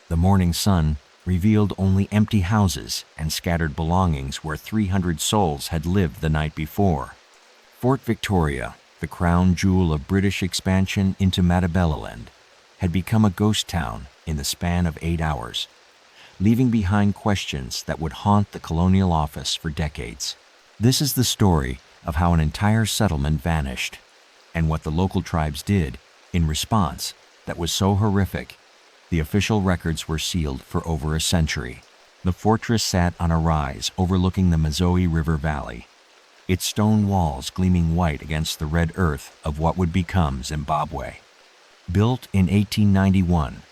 The morning sun revealed only empty houses and scattered belongings where 300 souls had lived the night before. Fort Victoria, the crown jewel of British expansion into Ndebeleland, had become a ghost town in the span of 8 hours, leaving behind questions that would haunt the Colonial Office for decades. This is the story of how an entire settlement vanished, and what the local tribes did in response that was so horrific, the official records were sealed for over a century. The fortress sat on a rise overlooking the Mazoe River Valley, its stone walls gleaming white against the red earth of what would become Zimbabwe. Built in 1891,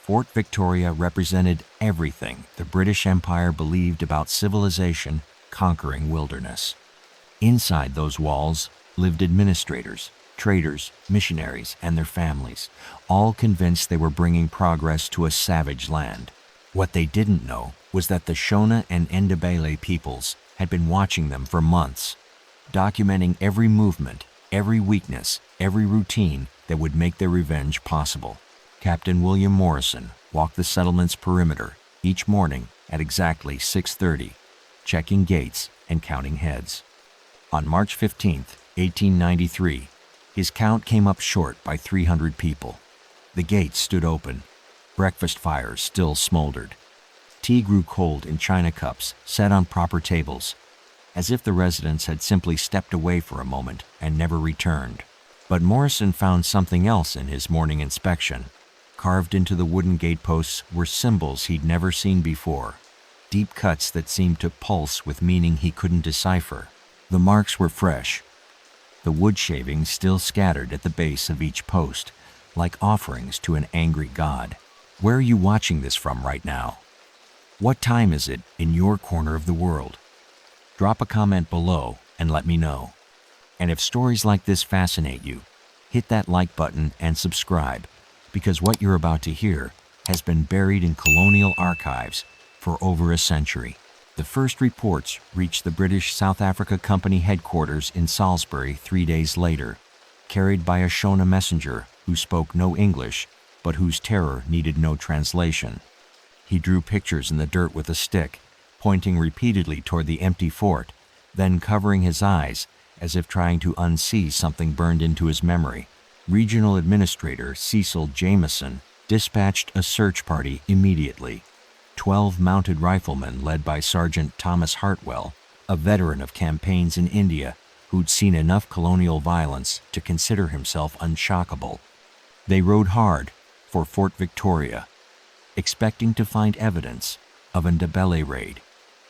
Fort Victoria represented everything the British Empire believed about civilization conquering wilderness. Inside those walls lived administrators, traders, missionaries, and their families, all convinced they were bringing progress to a savage land. What they didn't know was that the Shona and Ndebele peoples had been watching them for months, documenting every movement, every weakness, every routine that would make their revenge possible. Captain William Morrison walked the settlement's perimeter each morning at exactly 6:30, checking gates and counting heads. On March 15, 1893, his count came up short by 300 people. The gates stood open. Breakfast fires still smoldered. Tea grew cold in china cups set on proper tables, as if the residents had simply stepped away for a moment and never returned. But Morrison found something else in his morning inspection. Carved into the wooden gateposts were symbols he'd never seen before, deep cuts that seemed to pulse with meaning he couldn't decipher. The marks were fresh, the wood shavings still scattered at the base of each post, like offerings to an angry god. Where are you watching this from right now? What time is it in your corner of the world? Drop a comment below and let me know. And if stories like this fascinate you, hit that like button and subscribe, because what you're about to hear has been buried in colonial archives for over a century. The first reports reached the British South Africa Company headquarters in Salisbury 3 days later, carried by a Shona messenger who spoke no English, but whose terror needed no translation. He drew pictures in the dirt with a stick, pointing repeatedly toward the empty fort, then covering his eyes as if trying to unsee something burned into his memory. Regional Administrator Cecil Jameson dispatched a search party immediately. 12 mounted riflemen led by Sergeant Thomas Hartwell, a veteran of campaigns in India who'd seen enough colonial violence to consider himself unshockable. They rode hard for Fort Victoria, expecting to find evidence of a Ndebele raid,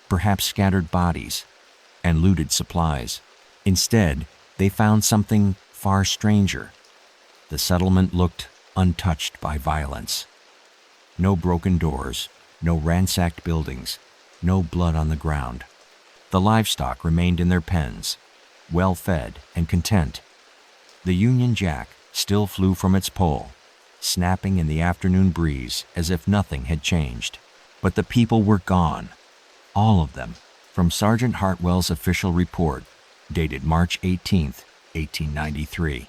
perhaps scattered bodies and looted supplies. Instead, they found something far stranger. The settlement looked untouched by violence. No broken doors, no ransacked buildings, no blood on the ground. The livestock remained in their pens, well-fed and content. The Union Jack still flew from its pole, snapping in the afternoon breeze as if nothing had changed. But the people were gone, all of them, from Sergeant Hartwell's official report, dated March 18, 1893.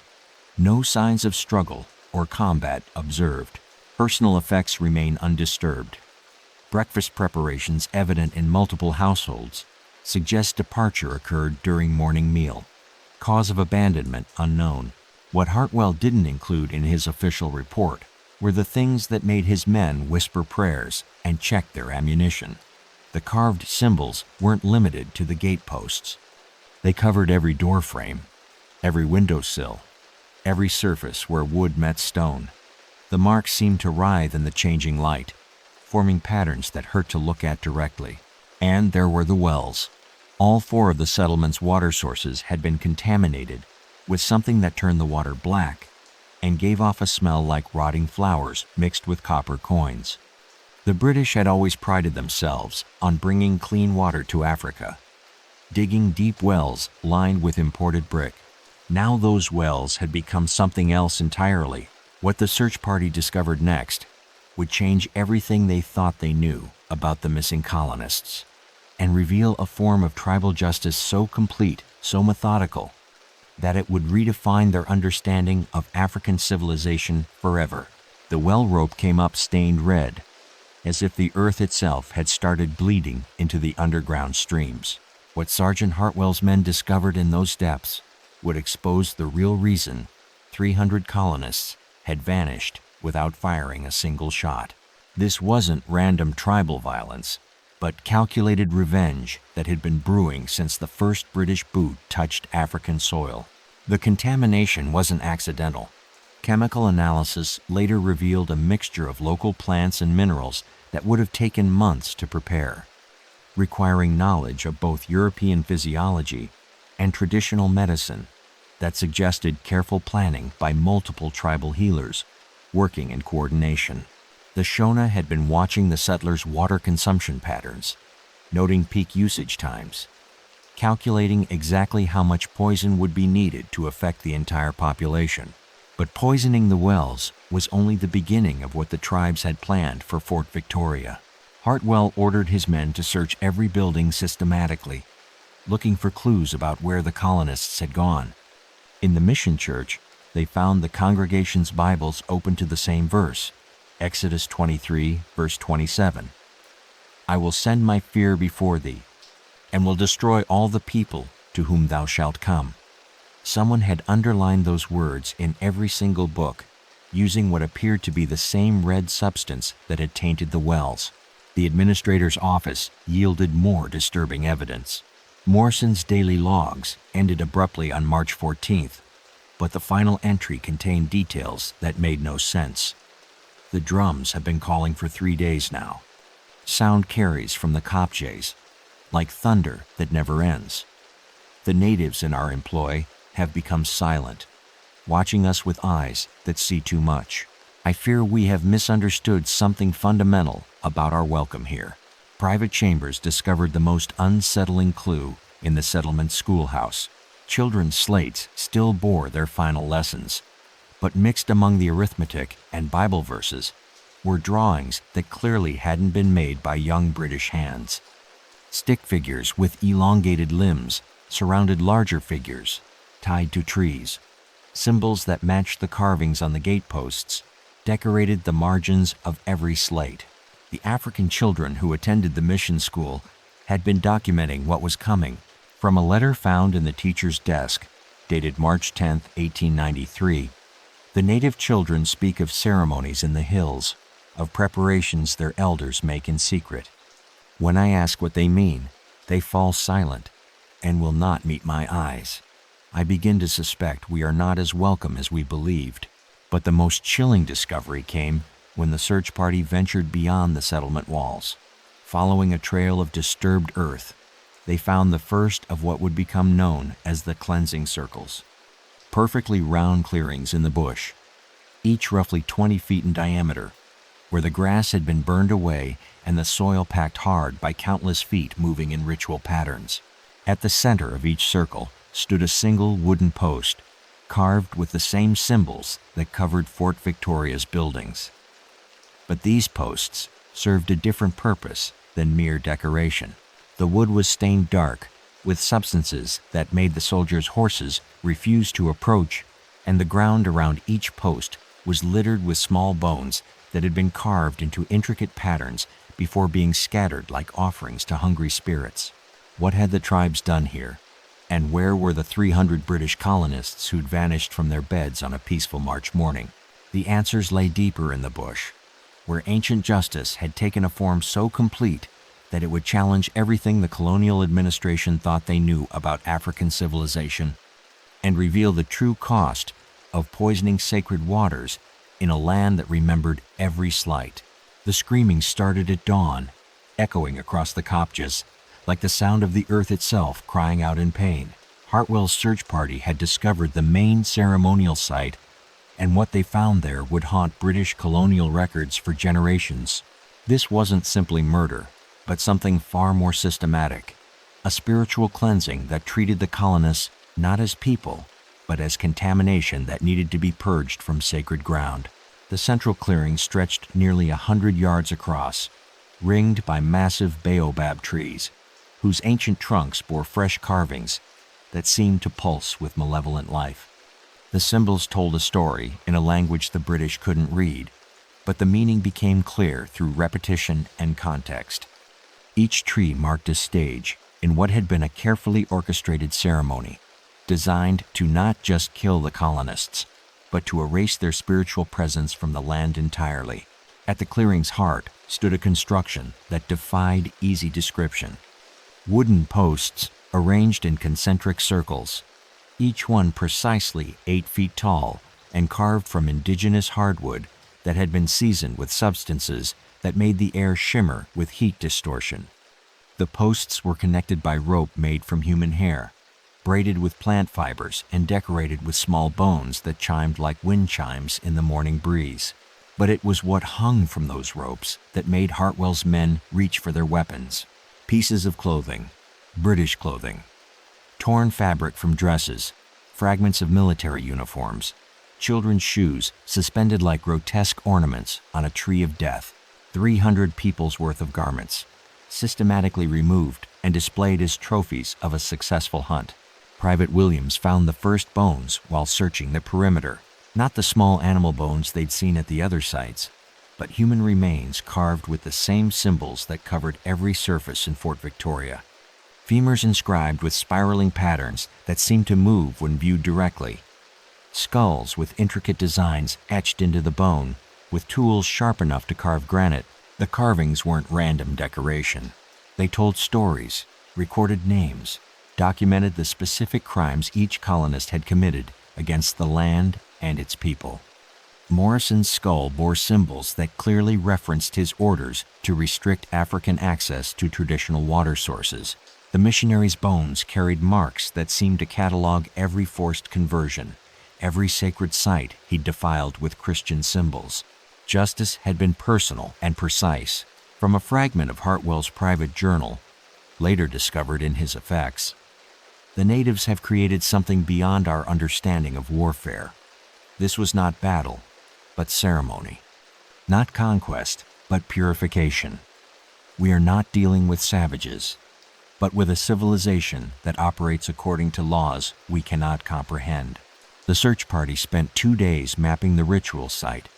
No signs of struggle or combat observed. Personal effects remain undisturbed. Breakfast preparations evident in multiple households suggest departure occurred during morning meal. Cause of abandonment unknown. What Hartwell didn't include in his official report were the things that made his men whisper prayers and check their ammunition. The carved symbols weren't limited to the gateposts. They covered every door frame, every windowsill, every surface where wood met stone. The marks seemed to writhe in the changing light, forming patterns that hurt to look at directly. And there were the wells. All 4 of the settlement's water sources had been contaminated with something that turned the water black and gave off a smell like rotting flowers mixed with copper coins. The British had always prided themselves on bringing clean water to Africa, digging deep wells lined with imported brick. Now those wells had become something else entirely. What the search party discovered next would change everything they thought they knew about the missing colonists, and reveal a form of tribal justice so complete, so methodical, that it would redefine their understanding of African civilization forever. The well rope came up stained red, as if the earth itself had started bleeding into the underground streams. What Sergeant Hartwell's men discovered in those depths would expose the real reason 300 colonists had vanished without firing a single shot. This wasn't random tribal violence, but calculated revenge that had been brewing since the first British boot touched African soil. The contamination wasn't accidental. Chemical analysis later revealed a mixture of local plants and minerals that would have taken months to prepare, requiring knowledge of both European physiology and traditional medicine that suggested careful planning by multiple tribal healers working in coordination. The Shona had been watching the settlers' water consumption patterns, noting peak usage times, calculating exactly how much poison would be needed to affect the entire population. But poisoning the wells was only the beginning of what the tribes had planned for Fort Victoria. Hartwell ordered his men to search every building systematically, looking for clues about where the colonists had gone. In the mission church, they found the congregation's Bibles open to the same verse, Exodus 23, verse 27. I will send my fear before thee, and will destroy all the people to whom thou shalt come. Someone had underlined those words in every single book, using what appeared to be the same red substance that had tainted the wells. The administrator's office yielded more disturbing evidence. Morrison's daily logs ended abruptly on March 14th, but the final entry contained details that made no sense. The drums have been calling for 3 days now. Sound carries from the kopjes, like thunder that never ends. The natives in our employ have become silent, watching us with eyes that see too much. I fear we have misunderstood something fundamental about our welcome here. Private Chambers discovered the most unsettling clue in the settlement schoolhouse. Children's slates still bore their final lessons, but mixed among the arithmetic and Bible verses were drawings that clearly hadn't been made by young British hands. Stick figures with elongated limbs surrounded larger figures tied to trees. Symbols that matched the carvings on the gateposts decorated the margins of every slate. The African children who attended the mission school had been documenting what was coming. From a letter found in the teacher's desk, dated March 10, 1893, the native children speak of ceremonies in the hills, of preparations their elders make in secret. When I ask what they mean, they fall silent and will not meet my eyes. I begin to suspect we are not as welcome as we believed. But the most chilling discovery came when the search party ventured beyond the settlement walls. Following a trail of disturbed earth, they found the first of what would become known as the cleansing circles. Perfectly round clearings in the bush, each roughly 20 feet in diameter, where the grass had been burned away and the soil packed hard by countless feet moving in ritual patterns. At the center of each circle stood a single wooden post, carved with the same symbols that covered Fort Victoria's buildings. But these posts served a different purpose than mere decoration. The wood was stained dark with substances that made the soldiers' horses refuse to approach, and the ground around each post was littered with small bones that had been carved into intricate patterns before being scattered like offerings to hungry spirits. What had the tribes done here? And where were the 300 British colonists who'd vanished from their beds on a peaceful March morning? The answers lay deeper in the bush, where ancient justice had taken a form so complete that it would challenge everything the colonial administration thought they knew about African civilization, and reveal the true cost of poisoning sacred waters in a land that remembered every slight. The screaming started at dawn, echoing across the kopjes, like the sound of the earth itself crying out in pain. Hartwell's search party had discovered the main ceremonial site, and what they found there would haunt British colonial records for generations. This wasn't simply murder, but something far more systematic, a spiritual cleansing that treated the colonists not as people, but as contamination that needed to be purged from sacred ground. The central clearing stretched nearly 100 yards across, ringed by massive baobab trees, whose ancient trunks bore fresh carvings that seemed to pulse with malevolent life. The symbols told a story in a language the British couldn't read, but the meaning became clear through repetition and context. Each tree marked a stage in what had been a carefully orchestrated ceremony, designed to not just kill the colonists, but to erase their spiritual presence from the land entirely. At the clearing's heart stood a construction that defied easy description. Wooden posts arranged in concentric circles, each one precisely 8 feet tall and carved from indigenous hardwood that had been seasoned with substances that made the air shimmer with heat distortion. The posts were connected by rope made from human hair, braided with plant fibers and decorated with small bones that chimed like wind chimes in the morning breeze. But it was what hung from those ropes that made Hartwell's men reach for their weapons. Pieces of clothing, British clothing, torn fabric from dresses, fragments of military uniforms, children's shoes suspended like grotesque ornaments on a tree of death, 300 people's worth of garments, systematically removed and displayed as trophies of a successful hunt. Private Williams found the first bones while searching the perimeter, not the small animal bones they'd seen at the other sites, but human remains carved with the same symbols that covered every surface in Fort Victoria. Femurs inscribed with spiraling patterns that seemed to move when viewed directly. Skulls with intricate designs etched into the bone, with tools sharp enough to carve granite. The carvings weren't random decoration. They told stories, recorded names, documented the specific crimes each colonist had committed against the land and its people. Morrison's skull bore symbols that clearly referenced his orders to restrict African access to traditional water sources. The missionary's bones carried marks that seemed to catalog every forced conversion, every sacred site he'd defiled with Christian symbols. Justice had been personal and precise. From a fragment of Hartwell's private journal, later discovered in his effects, the natives have created something beyond our understanding of warfare. This was not battle, but ceremony. Not conquest, but purification. We are not dealing with savages, but with a civilization that operates according to laws we cannot comprehend. The search party spent 2 days mapping the ritual site,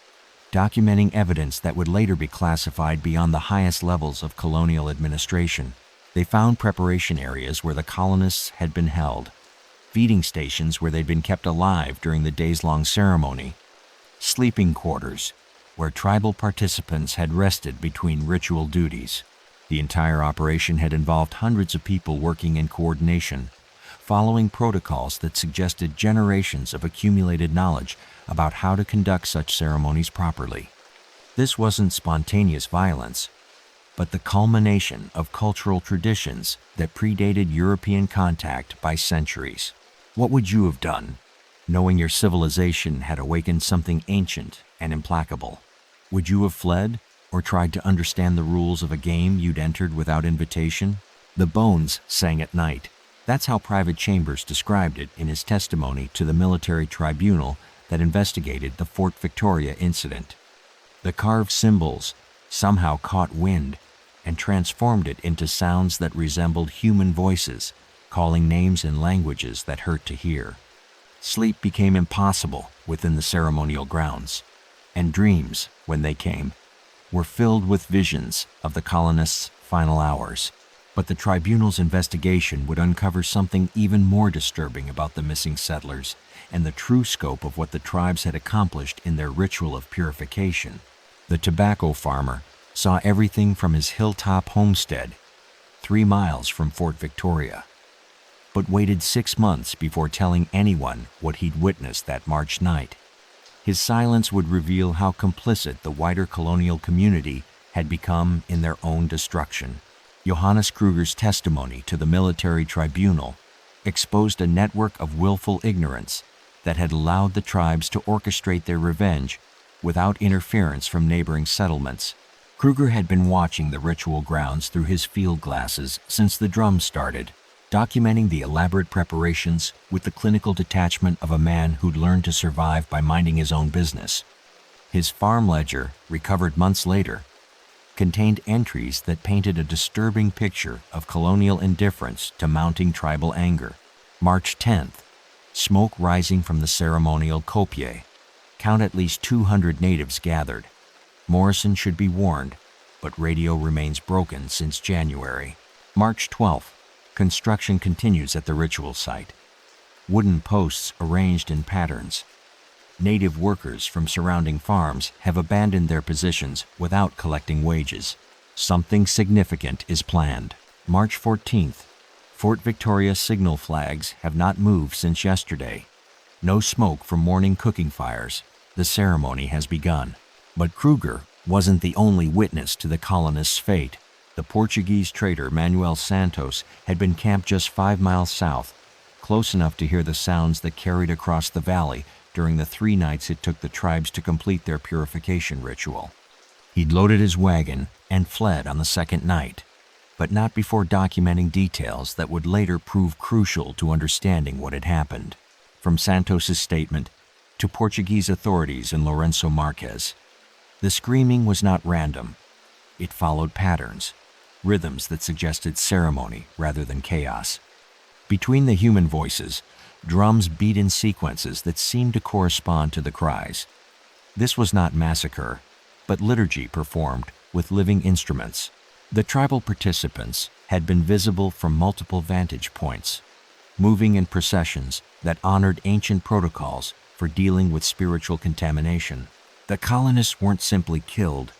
documenting evidence that would later be classified beyond the highest levels of colonial administration. They found preparation areas where the colonists had been held, feeding stations where they'd been kept alive during the days-long ceremony, sleeping quarters where tribal participants had rested between ritual duties. The entire operation had involved hundreds of people working in coordination, following protocols that suggested generations of accumulated knowledge about how to conduct such ceremonies properly. This wasn't spontaneous violence, but the culmination of cultural traditions that predated European contact by centuries. What would you have done, knowing your civilization had awakened something ancient and implacable? Would you have fled or tried to understand the rules of a game you'd entered without invitation? The bones sang at night. That's how Private Chambers described it in his testimony to the military tribunal that investigated the Fort Victoria incident. The carved symbols somehow caught wind and transformed it into sounds that resembled human voices, calling names in languages that hurt to hear. Sleep became impossible within the ceremonial grounds, and dreams, when they came, were filled with visions of the colonists' final hours. But the tribunal's investigation would uncover something even more disturbing about the missing settlers and the true scope of what the tribes had accomplished in their ritual of purification. The tobacco farmer saw everything from his hilltop homestead, 3 miles from Fort Victoria, but waited 6 months before telling anyone what he'd witnessed that March night. His silence would reveal how complicit the wider colonial community had become in their own destruction. Johannes Kruger's testimony to the military tribunal exposed a network of willful ignorance that had allowed the tribes to orchestrate their revenge without interference from neighboring settlements. Kruger had been watching the ritual grounds through his field glasses since the drums started, documenting the elaborate preparations with the clinical detachment of a man who'd learned to survive by minding his own business. His farm ledger, recovered months later, contained entries that painted a disturbing picture of colonial indifference to mounting tribal anger. March 10th, smoke rising from the ceremonial kopje. Count at least 200 natives gathered. Morrison should be warned, but radio remains broken since January. March 12th. Construction continues at the ritual site. Wooden posts arranged in patterns. Native workers from surrounding farms have abandoned their positions without collecting wages. Something significant is planned. March 14th. Fort Victoria signal flags have not moved since yesterday. No smoke from morning cooking fires. The ceremony has begun. But Kruger wasn't the only witness to the colonists' fate. The Portuguese trader Manuel Santos had been camped just 5 miles south, close enough to hear the sounds that carried across the valley during the 3 nights it took the tribes to complete their purification ritual. He'd loaded his wagon and fled on the second night, but not before documenting details that would later prove crucial to understanding what had happened. From Santos's statement to Portuguese authorities in Lourenço Marques, the screaming was not random. It followed patterns, rhythms that suggested ceremony rather than chaos. Between the human voices, drums beat in sequences that seemed to correspond to the cries. This was not massacre, but liturgy performed with living instruments. The tribal participants had been visible from multiple vantage points, moving in processions that honored ancient protocols for dealing with spiritual contamination. The colonists weren't simply killed,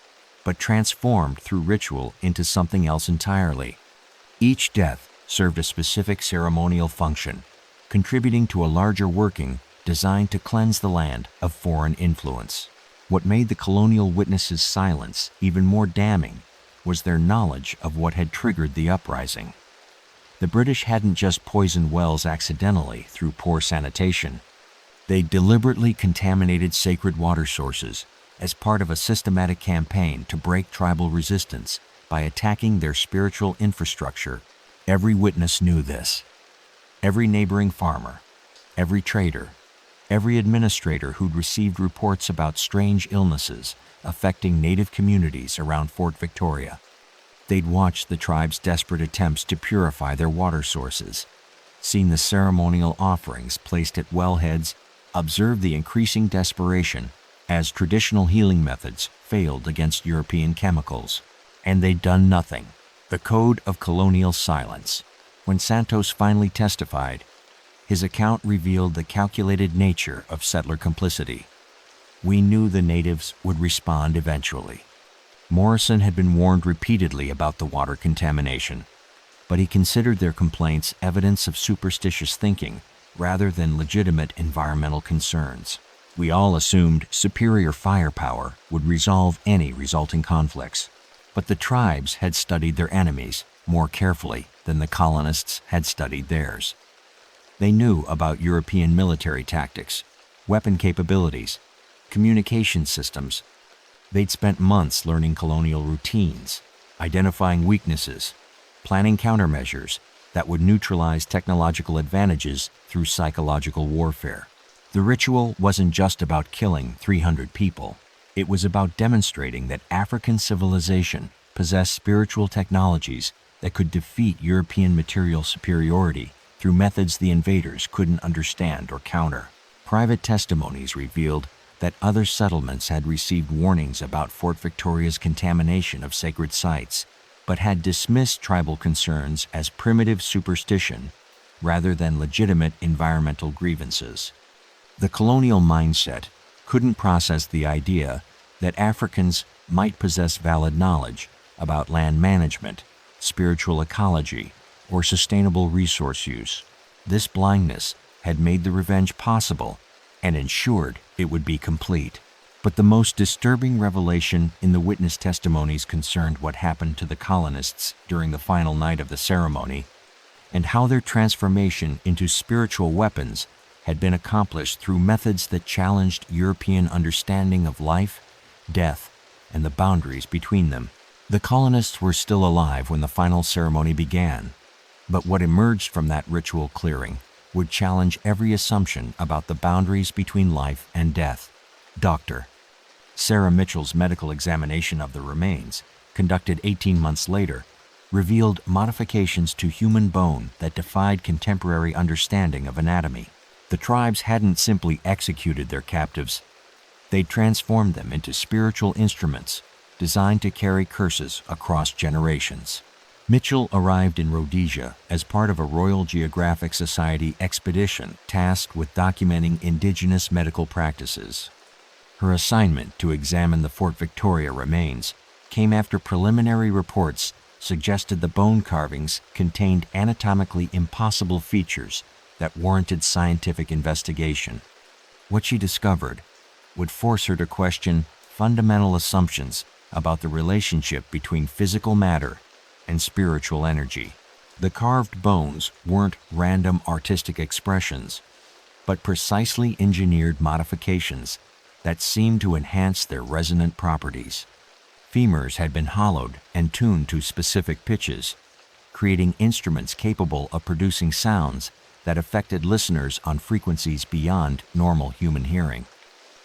but transformed through ritual into something else entirely. Each death served a specific ceremonial function, contributing to a larger working designed to cleanse the land of foreign influence. What made the colonial witnesses' silence even more damning was their knowledge of what had triggered the uprising. The British hadn't just poisoned wells accidentally through poor sanitation. They deliberately contaminated sacred water sources as part of a systematic campaign to break tribal resistance by attacking their spiritual infrastructure. Every witness knew this. Every neighboring farmer, every trader, every administrator who'd received reports about strange illnesses affecting native communities around Fort Victoria. They'd watched the tribe's desperate attempts to purify their water sources, seen the ceremonial offerings placed at wellheads, observed the increasing desperation as traditional healing methods failed against European chemicals. And they'd done nothing. The code of colonial silence. When Santos finally testified, his account revealed the calculated nature of settler complicity. We knew the natives would respond eventually. Morrison had been warned repeatedly about the water contamination, but he considered their complaints evidence of superstitious thinking rather than legitimate environmental concerns. We all assumed superior firepower would resolve any resulting conflicts, but the tribes had studied their enemies more carefully than the colonists had studied theirs. They knew about European military tactics, weapon capabilities, communication systems. They'd spent months learning colonial routines, identifying weaknesses, planning countermeasures that would neutralize technological advantages through psychological warfare. The ritual wasn't just about killing 300 people. It was about demonstrating that African civilization possessed spiritual technologies that could defeat European material superiority through methods the invaders couldn't understand or counter. Private testimonies revealed that other settlements had received warnings about Fort Victoria's contamination of sacred sites, but had dismissed tribal concerns as primitive superstition rather than legitimate environmental grievances. The colonial mindset couldn't process the idea that Africans might possess valid knowledge about land management, spiritual ecology, or sustainable resource use. This blindness had made the revenge possible and ensured it would be complete. But the most disturbing revelation in the witness testimonies concerned what happened to the colonists during the final night of the ceremony and how their transformation into spiritual weapons had been accomplished through methods that challenged European understanding of life, death, and the boundaries between them. The colonists were still alive when the final ceremony began, but what emerged from that ritual clearing would challenge every assumption about the boundaries between life and death. Dr. Sarah Mitchell's medical examination of the remains, conducted 18 months later, revealed modifications to human bone that defied contemporary understanding of anatomy. The tribes hadn't simply executed their captives. They transformed them into spiritual instruments designed to carry curses across generations. Mitchell arrived in Rhodesia as part of a Royal Geographic Society expedition tasked with documenting indigenous medical practices. Her assignment to examine the Fort Victoria remains came after preliminary reports suggested the bone carvings contained anatomically impossible features that warranted scientific investigation. What she discovered would force her to question fundamental assumptions about the relationship between physical matter and spiritual energy. The carved bones weren't random artistic expressions, but precisely engineered modifications that seemed to enhance their resonant properties. Femurs had been hollowed and tuned to specific pitches, creating instruments capable of producing sounds that affected listeners on frequencies beyond normal human hearing.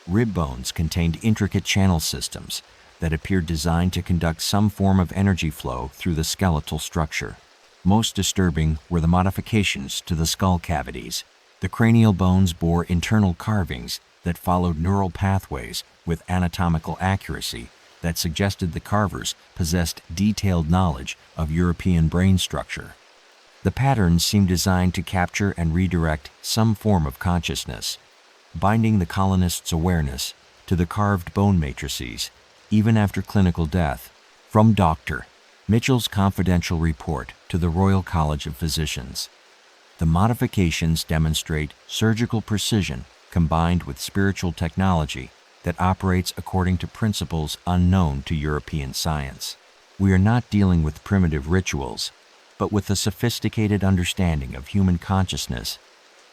Rib bones contained intricate channel systems that appeared designed to conduct some form of energy flow through the skeletal structure. Most disturbing were the modifications to the skull cavities. The cranial bones bore internal carvings that followed neural pathways with anatomical accuracy that suggested the carvers possessed detailed knowledge of European brain structure. The patterns seemed designed to capture and redirect some form of consciousness, binding the colonists' awareness to the carved bone matrices, even after clinical death. From Dr. Mitchell's confidential report to the Royal College of Physicians, the modifications demonstrate surgical precision combined with spiritual technology that operates according to principles unknown to European science. We are not dealing with primitive rituals, but with a sophisticated understanding of human consciousness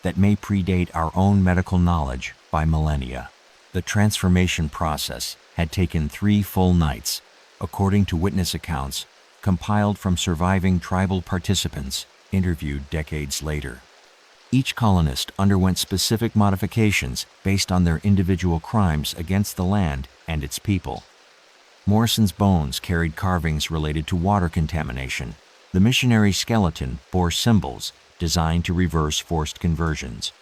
that may predate our own medical knowledge by millennia. The transformation process had taken 3 full nights, according to witness accounts compiled from surviving tribal participants interviewed decades later. Each colonist underwent specific modifications based on their individual crimes against the land and its people. Morrison's bones carried carvings related to water contamination. The missionary skeleton bore symbols designed to reverse forced conversions.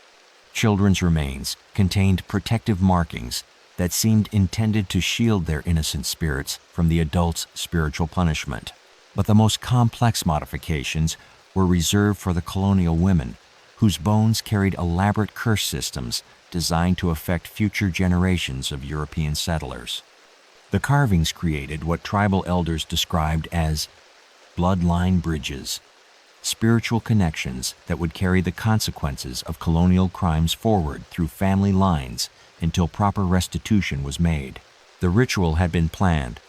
Children's remains contained protective markings that seemed intended to shield their innocent spirits from the adults' spiritual punishment. But the most complex modifications were reserved for the colonial women, whose bones carried elaborate curse systems designed to affect future generations of European settlers. The carvings created what tribal elders described as bloodline bridges, spiritual connections that would carry the consequences of colonial crimes forward through family lines until proper restitution was made. The ritual had been planned,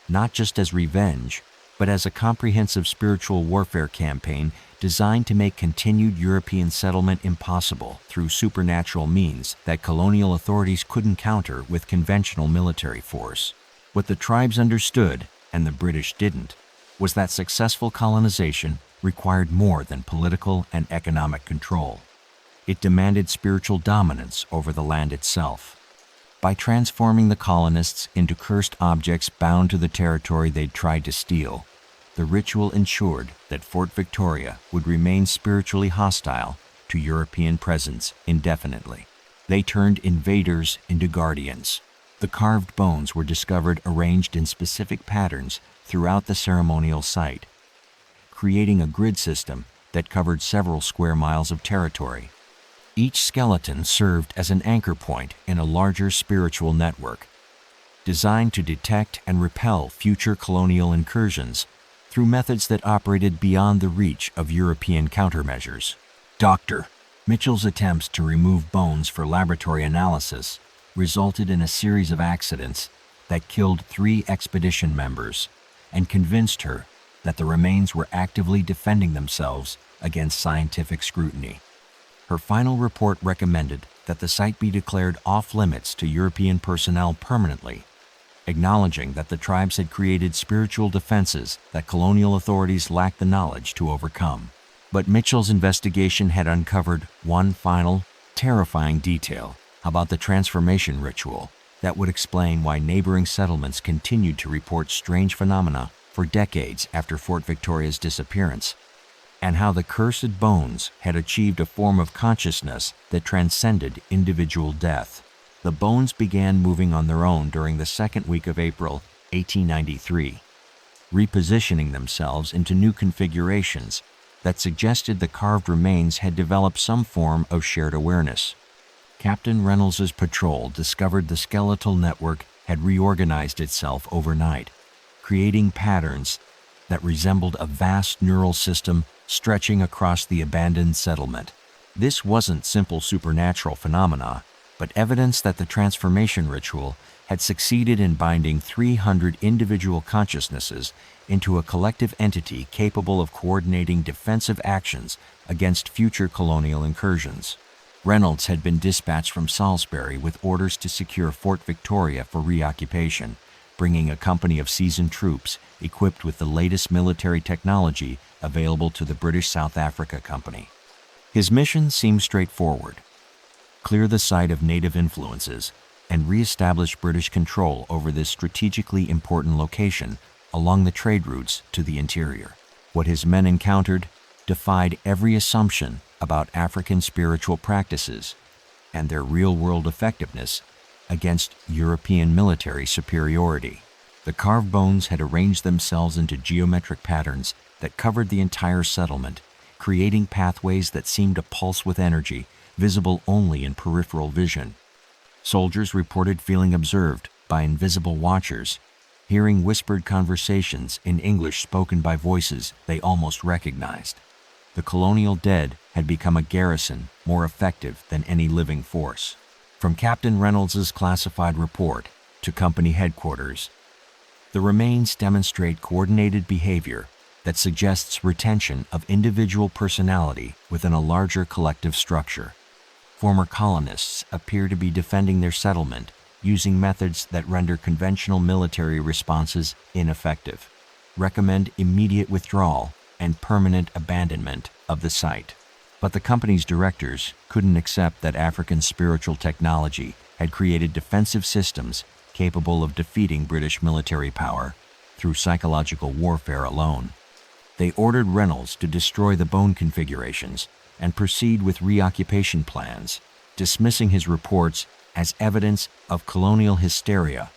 not just as revenge, but as a comprehensive spiritual warfare campaign designed to make continued European settlement impossible through supernatural means that colonial authorities couldn't counter with conventional military force. What the tribes understood, and the British didn't, was that successful colonization required more than political and economic control. It demanded spiritual dominance over the land itself. By transforming the colonists into cursed objects bound to the territory they'd tried to steal, the ritual ensured that Fort Victoria would remain spiritually hostile to European presence indefinitely. They turned invaders into guardians. The carved bones were discovered arranged in specific patterns throughout the ceremonial site, creating a grid system that covered several square miles of territory. Each skeleton served as an anchor point in a larger spiritual network, designed to detect and repel future colonial incursions through methods that operated beyond the reach of European countermeasures. Dr. Mitchell's attempts to remove bones for laboratory analysis resulted in a series of accidents that killed 3 expedition members and convinced her that the remains were actively defending themselves against scientific scrutiny. Her final report recommended that the site be declared off-limits to European personnel permanently, acknowledging that the tribes had created spiritual defenses that colonial authorities lacked the knowledge to overcome. But Mitchell's investigation had uncovered one final, terrifying detail about the transformation ritual that would explain why neighboring settlements continued to report strange phenomena for decades after Fort Victoria's disappearance, and how the cursed bones had achieved a form of consciousness that transcended individual death. The bones began moving on their own during the second week of April, 1893, repositioning themselves into new configurations that suggested the carved remains had developed some form of shared awareness. Captain Reynolds's patrol discovered the skeletal network had reorganized itself overnight, creating patterns that resembled a vast neural system stretching across the abandoned settlement. This wasn't simple supernatural phenomena, but evidence that the transformation ritual had succeeded in binding 300 individual consciousnesses into a collective entity capable of coordinating defensive actions against future colonial incursions. Reynolds had been dispatched from Salisbury with orders to secure Fort Victoria for reoccupation, bringing a company of seasoned troops equipped with the latest military technology available to the British South Africa Company. His mission seemed straightforward: clear the site of native influences and re-establish British control over this strategically important location along the trade routes to the interior. What his men encountered defied every assumption about African spiritual practices and their real-world effectiveness against European military superiority. The carved bones had arranged themselves into geometric patterns that covered the entire settlement, creating pathways that seemed to pulse with energy, visible only in peripheral vision. Soldiers reported feeling observed by invisible watchers, hearing whispered conversations in English spoken by voices they almost recognized. The colonial dead had become a garrison more effective than any living force. From Captain Reynolds's classified report to company headquarters, the remains demonstrate coordinated behavior that suggests retention of individual personality within a larger collective structure. Former colonists appear to be defending their settlement using methods that render conventional military responses ineffective, recommend immediate withdrawal and permanent abandonment of the site. But the company's directors couldn't accept that African spiritual technology had created defensive systems capable of defeating British military power through psychological warfare alone. They ordered Reynolds to destroy the bone configurations and proceed with reoccupation plans, dismissing his reports as evidence of colonial hysteria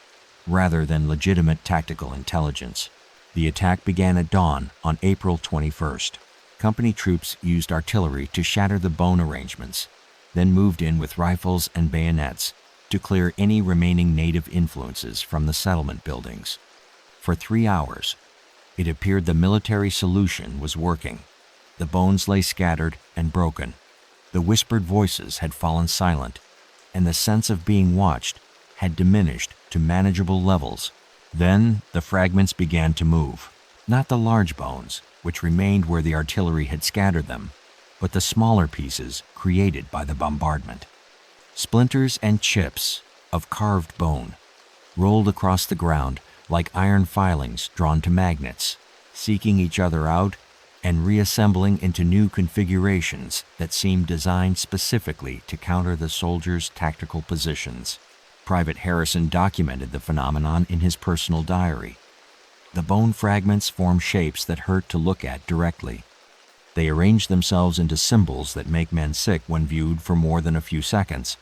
rather than legitimate tactical intelligence. The attack began at dawn on April 21st. Company troops used artillery to shatter the bone arrangements, then moved in with rifles and bayonets to clear any remaining native influences from the settlement buildings. For 3 hours, it appeared the military solution was working. The bones lay scattered and broken. The whispered voices had fallen silent, and the sense of being watched had diminished to manageable levels. Then the fragments began to move. Not the large bones, which remained where the artillery had scattered them, but the smaller pieces created by the bombardment. Splinters and chips of carved bone rolled across the ground like iron filings drawn to magnets, seeking each other out and reassembling into new configurations that seemed designed specifically to counter the soldiers' tactical positions. Private Harrison documented the phenomenon in his personal diary. The bone fragments form shapes that hurt to look at directly. They arrange themselves into symbols that make men sick when viewed for more than a few seconds.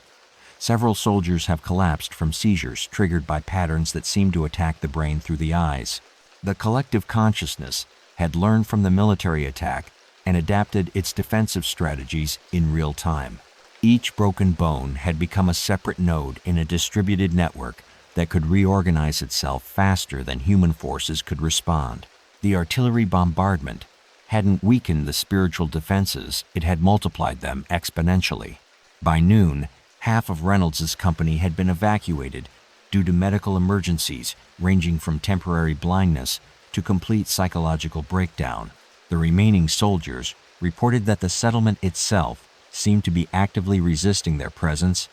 Several soldiers have collapsed from seizures triggered by patterns that seem to attack the brain through the eyes. The collective consciousness had learned from the military attack and adapted its defensive strategies in real time. Each broken bone had become a separate node in a distributed network that could reorganize itself faster than human forces could respond. The artillery bombardment hadn't weakened the spiritual defenses, it had multiplied them exponentially. By noon, half of Reynolds's company had been evacuated due to medical emergencies ranging from temporary blindness to complete psychological breakdown. The remaining soldiers reported that the settlement itself seemed to be actively resisting their presence,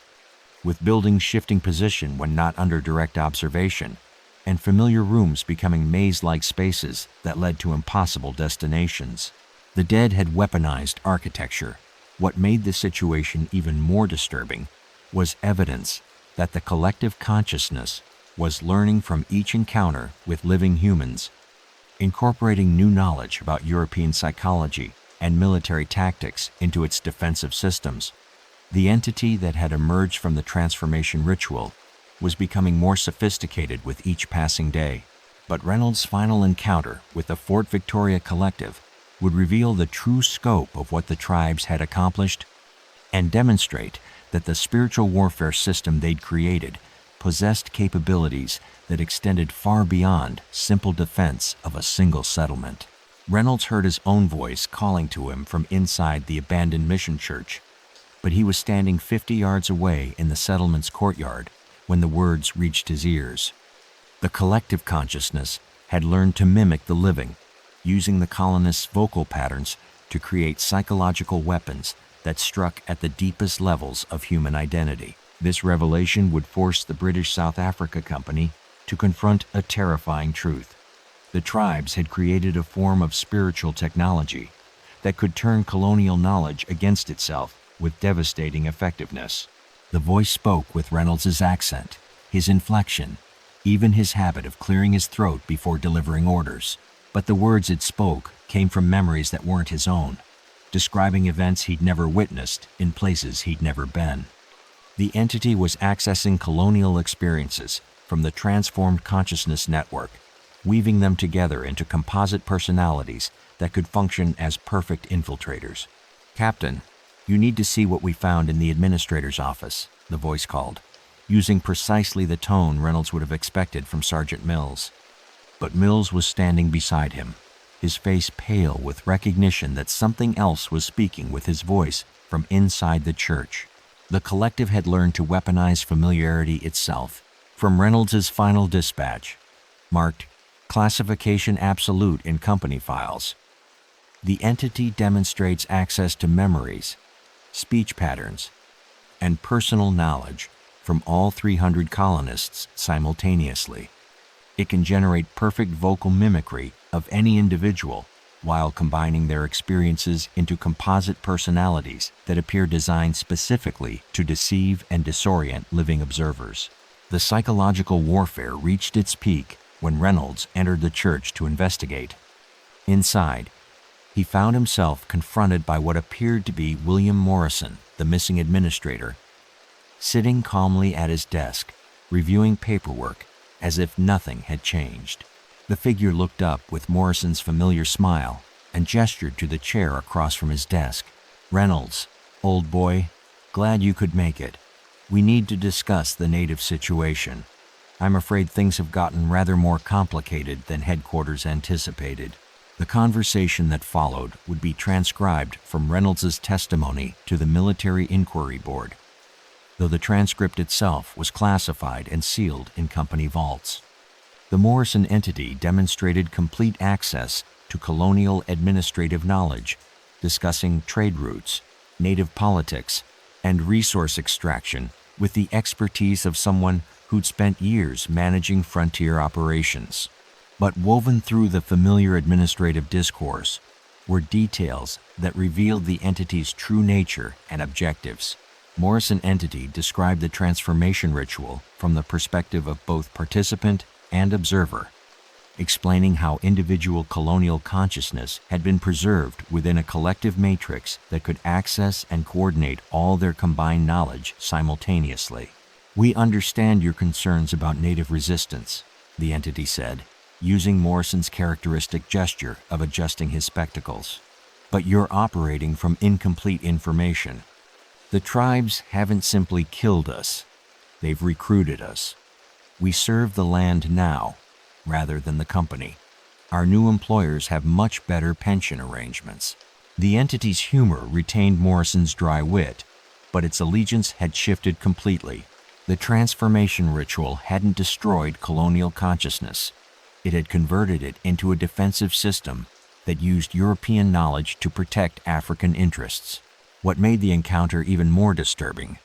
with buildings shifting position when not under direct observation, and familiar rooms becoming maze-like spaces that led to impossible destinations. The dead had weaponized architecture. What made the situation even more disturbing was evidence that the collective consciousness was learning from each encounter with living humans, incorporating new knowledge about European psychology and military tactics into its defensive systems. The entity that had emerged from the transformation ritual was becoming more sophisticated with each passing day. But Reynolds' final encounter with the Fort Victoria collective would reveal the true scope of what the tribes had accomplished and demonstrate that the spiritual warfare system they'd created possessed capabilities that extended far beyond simple defense of a single settlement. Reynolds heard his own voice calling to him from inside the abandoned mission church, but he was standing 50 yards away in the settlement's courtyard when the words reached his ears. The collective consciousness had learned to mimic the living, using the colonists' vocal patterns to create psychological weapons that struck at the deepest levels of human identity. This revelation would force the British South Africa Company to confront a terrifying truth. The tribes had created a form of spiritual technology that could turn colonial knowledge against itself with devastating effectiveness. The voice spoke with Reynolds' accent, his inflection, even his habit of clearing his throat before delivering orders. But the words it spoke came from memories that weren't his own, describing events he'd never witnessed in places he'd never been. The entity was accessing colonial experiences from the transformed consciousness network, weaving them together into composite personalities that could function as perfect infiltrators. "Captain, you need to see what we found in the administrator's office," the voice called, using precisely the tone Reynolds would have expected from Sergeant Mills. But Mills was standing beside him, his face pale with recognition that something else was speaking with his voice from inside the church. The collective had learned to weaponize familiarity itself. From Reynolds' final dispatch, marked Classification Absolute in Company Files, the entity demonstrates access to memories, speech patterns, and personal knowledge from all 300 colonists simultaneously. It can generate perfect vocal mimicry of any individual while combining their experiences into composite personalities that appear designed specifically to deceive and disorient living observers. The psychological warfare reached its peak when Reynolds entered the church to investigate. Inside, he found himself confronted by what appeared to be William Morrison, the missing administrator, sitting calmly at his desk, reviewing paperwork as if nothing had changed. The figure looked up with Morrison's familiar smile and gestured to the chair across from his desk. "Reynolds, old boy, glad you could make it. We need to discuss the native situation. I'm afraid things have gotten rather more complicated than headquarters anticipated." The conversation that followed would be transcribed from Reynolds' testimony to the Military Inquiry Board, though the transcript itself was classified and sealed in company vaults. The Morrison entity demonstrated complete access to colonial administrative knowledge, discussing trade routes, native politics, and resource extraction with the expertise of someone who'd spent years managing frontier operations. But woven through the familiar administrative discourse were details that revealed the entity's true nature and objectives. Morrison entity described the transformation ritual from the perspective of both participant and observer, explaining how individual colonial consciousness had been preserved within a collective matrix that could access and coordinate all their combined knowledge simultaneously. "We understand your concerns about native resistance," the entity said, using Morrison's characteristic gesture of adjusting his spectacles. "But you're operating from incomplete information. The tribes haven't simply killed us, they've recruited us. We serve the land now, rather than the company. Our new employers have much better pension arrangements." The entity's humor retained Morrison's dry wit, but its allegiance had shifted completely. The transformation ritual hadn't destroyed colonial consciousness. It had converted it into a defensive system that used European knowledge to protect African interests. What made the encounter even more disturbing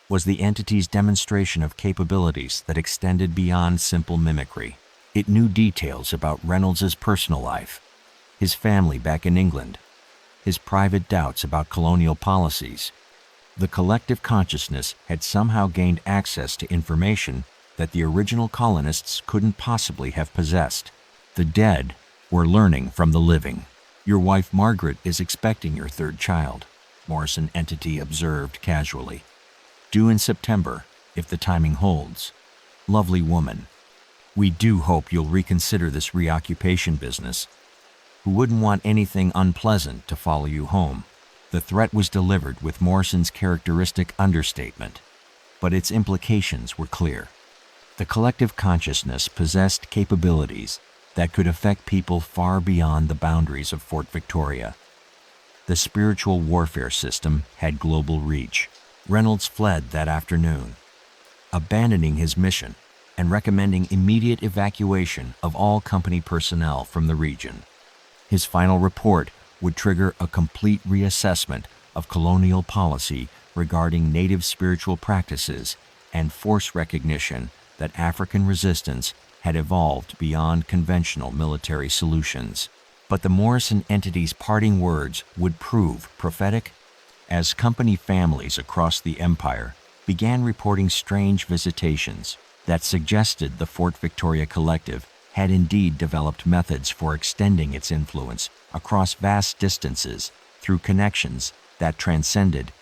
was the entity's demonstration of capabilities that extended beyond simple mimicry. It knew details about Reynolds' personal life, his family back in England, his private doubts about colonial policies. The collective consciousness had somehow gained access to information that the original colonists couldn't possibly have possessed. The dead were learning from the living. "Your wife Margaret is expecting your third child," Morrison entity observed casually. "Due in September, if the timing holds. Lovely woman. We do hope you'll reconsider this reoccupation business. Who wouldn't want anything unpleasant to follow you home?" The threat was delivered with Morrison's characteristic understatement, but its implications were clear. The collective consciousness possessed capabilities that could affect people far beyond the boundaries of Fort Victoria. The spiritual warfare system had global reach. Reynolds fled that afternoon, abandoning his mission and recommending immediate evacuation of all company personnel from the region. His final report would trigger a complete reassessment of colonial policy regarding native spiritual practices and force recognition that African resistance had evolved beyond conventional military solutions. But the Morrison entity's parting words would prove prophetic as company families across the empire began reporting strange visitations that suggested the Fort Victoria Collective had indeed developed methods for extending its influence across vast distances through connections that transcended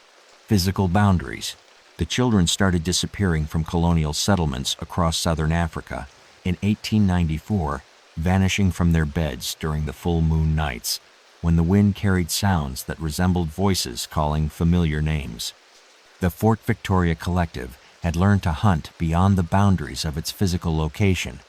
physical boundaries. The children started disappearing from colonial settlements across southern Africa in 1894, vanishing from their beds during the full moon nights, when the wind carried sounds that resembled voices calling familiar names. The Fort Victoria Collective had learned to hunt beyond the boundaries of its physical location,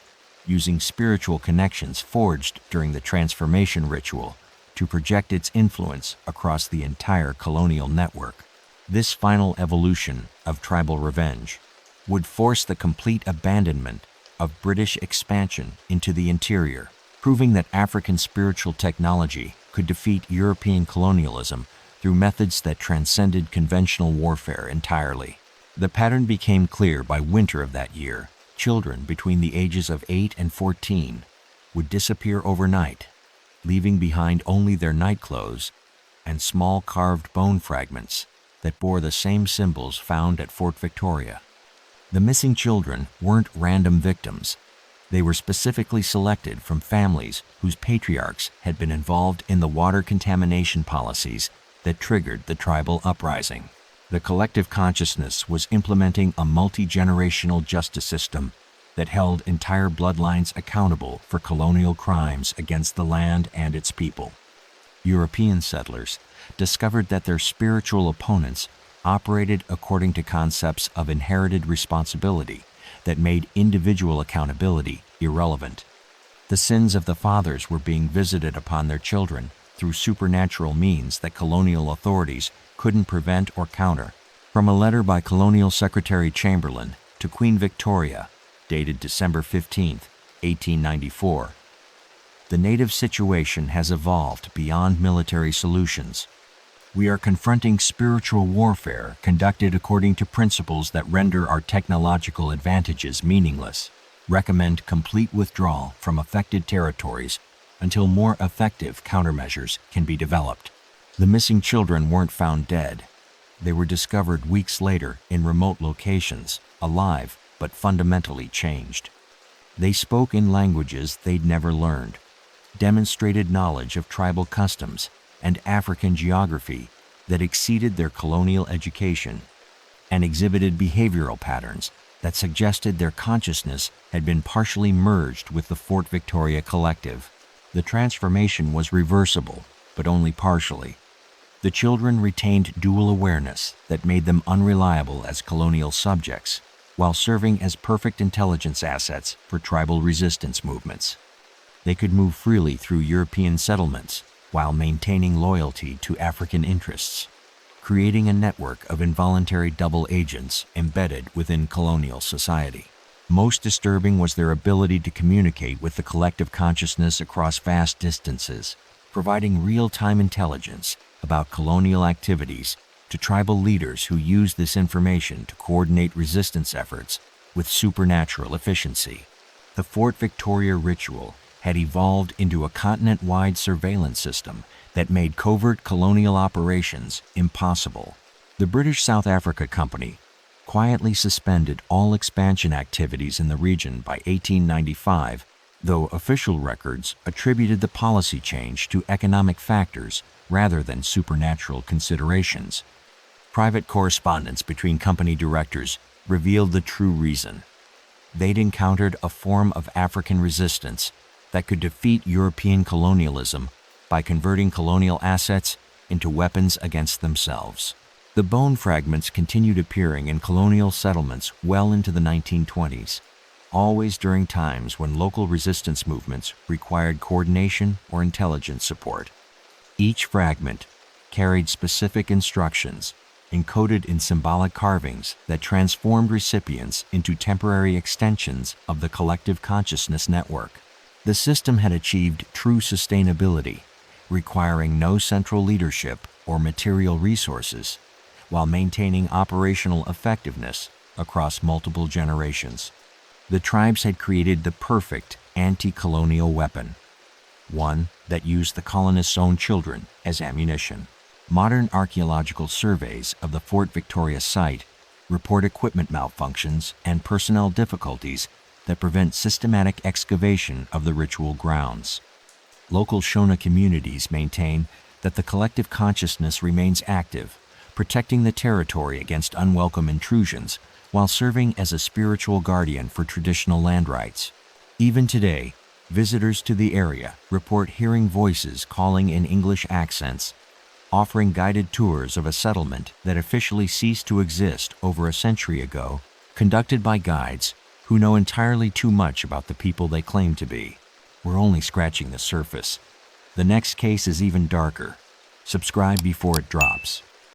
using spiritual connections forged during the transformation ritual to project its influence across the entire colonial network. This final evolution of tribal revenge would force the complete abandonment of British expansion into the interior, proving that African spiritual technology could defeat European colonialism through methods that transcended conventional warfare entirely. The pattern became clear by winter of that year. Children between the ages of 8 and 14 would disappear overnight, leaving behind only their nightclothes and small carved bone fragments that bore the same symbols found at Fort Victoria. The missing children weren't random victims. They were specifically selected from families whose patriarchs had been involved in the water contamination policies that triggered the tribal uprising. The collective consciousness was implementing a multi-generational justice system that held entire bloodlines accountable for colonial crimes against the land and its people. European settlers discovered that their spiritual opponents operated according to concepts of inherited responsibility that made individual accountability irrelevant. The sins of the fathers were being visited upon their children through supernatural means that colonial authorities couldn't prevent or counter. From a letter by Colonial Secretary Chamberlain to Queen Victoria, dated December 15, 1894, the native situation has evolved beyond military solutions. We are confronting spiritual warfare conducted according to principles that render our technological advantages meaningless. Recommend complete withdrawal from affected territories until more effective countermeasures can be developed. The missing children weren't found dead. They were discovered weeks later in remote locations, alive but fundamentally changed. They spoke in languages they'd never learned, demonstrated knowledge of tribal customs and African geography that exceeded their colonial education, and exhibited behavioral patterns that suggested their consciousness had been partially merged with the Fort Victoria Collective. The transformation was reversible, but only partially. The children retained dual awareness that made them unreliable as colonial subjects, while serving as perfect intelligence assets for tribal resistance movements. They could move freely through European settlements while maintaining loyalty to African interests, creating a network of involuntary double agents embedded within colonial society. Most disturbing was their ability to communicate with the collective consciousness across vast distances, providing real-time intelligence about colonial activities to tribal leaders who used this information to coordinate resistance efforts with supernatural efficiency. The Fort Victoria ritual had evolved into a continent-wide surveillance system that made covert colonial operations impossible. The British South Africa Company quietly suspended all expansion activities in the region by 1895 though official records attributed the policy change to economic factors rather than supernatural considerations. Private correspondence between company directors revealed the true reason. They'd encountered a form of African resistance that could defeat European colonialism by converting colonial assets into weapons against themselves. The bone fragments continued appearing in colonial settlements well into the 1920s, always during times when local resistance movements required coordination or intelligence support. Each fragment carried specific instructions encoded in symbolic carvings that transformed recipients into temporary extensions of the collective consciousness network. The system had achieved true sustainability, requiring no central leadership or material resources, while maintaining operational effectiveness across multiple generations. The tribes had created the perfect anti-colonial weapon, one that used the colonists' own children as ammunition. Modern archaeological surveys of the Fort Victoria site report equipment malfunctions and personnel difficulties that prevent systematic excavation of the ritual grounds. Local Shona communities maintain that the collective consciousness remains active, protecting the territory against unwelcome intrusions while serving as a spiritual guardian for traditional land rights. Even today, visitors to the area report hearing voices calling in English accents, offering guided tours of a settlement that officially ceased to exist over a century ago, conducted by guides who know entirely too much about the people they claim to be. We're only scratching the surface. The next case is even darker. Subscribe before it drops.